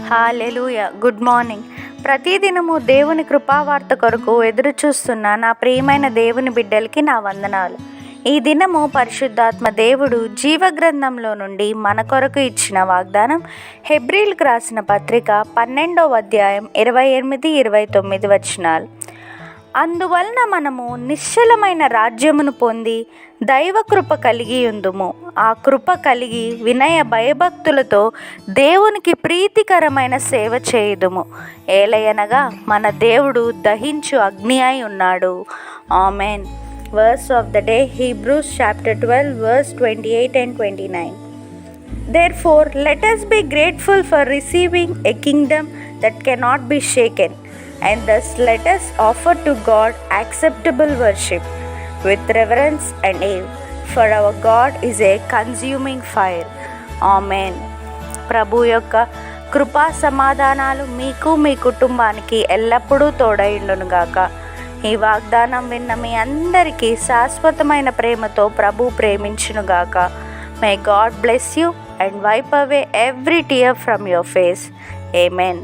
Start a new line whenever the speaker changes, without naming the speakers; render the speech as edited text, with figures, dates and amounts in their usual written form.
హల్లెలూయా. Good morning. ప్రతిదినము దేవుని కృపావార్త కొరకు ఎదురు చూస్తున్న నా ప్రియమైన దేవుని బిడ్డలకి నా వందనాలు. ఈ దినము పరిశుద్ధాత్మ దేవుడు జీవగ్రంథంలో నుండి మన కొరకు ఇచ్చిన వాగ్దానం హెబ్రీలకు రాసిన పత్రిక 12వ అధ్యాయం 28-29 వచనాలు. అందువలన మనము నిశ్చలమైన రాజ్యమును పొంది దైవ కృప కలిగి ఉందుము. ఆ కృప కలిగి వినయ భయభక్తులతో దేవునికి ప్రీతికరమైన సేవ చేయుదుము. ఏలయనగా మన దేవుడు దహించు అగ్ని అయి ఉన్నాడు. Amen. Verse of the day, Hebrews chapter 12 verse 28 and 29. Therefore, let us be grateful for receiving a kingdom that cannot be shaken, and thus let us offer to God acceptable worship with reverence and awe, for our God is a consuming fire. Amen. ప్రభు యొక్క కృపా సమాధానాలు మీకు మీ కుటుంబానికి ఎల్లప్పుడూ తోడైండునుగాక. ఈ వాగ్దానం విన్న మీ అందరికీ శాశ్వతమైన ప్రేమతో ప్రభు ప్రేమించునుగాక. May God bless you and wipe away every tear from your face. Amen.